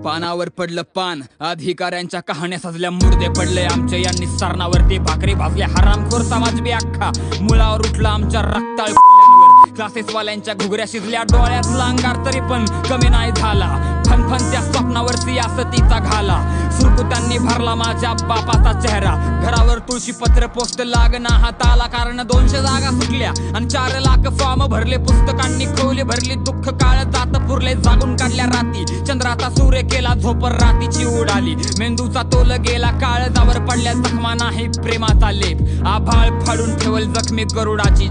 पानावर पडलं पान, अधिकाऱ्यांच्या कहाण्या सजल्या मुर्दे पडले आमच्या यांनी सरणावरती भाकरी भाजल्या हरामखोर समाज बी अख्खा मुळावर उठला आमच्या रक्ताळ क्लासेसवाल्यांच्या घुगऱ्या शिजल्या डोळ्यात लांगार तरी पण कमी नाही झाला फनफनत्या स्वप्नावरती असतीचा घाला सुरकुत्यांनी भरला माझ्या बापाचा चेहरा घरावर तुळशी पत्र पोस्ट लागना हाताला कारण 200 जागा सुटल्या आणि 4 लाख फॉर्म भरले पुस्तकांनी खोली भरली दुःख काळ जात पुरले जागून काढल्या राती चंद्राचा सूर्य केला झोपर रातीची उडाली मेंदूचा तोल गेला काळजावर पडल्या जखमा नाही प्रेमाचा लेप आभाळ फाडून ठेवल जखमी गरुडाची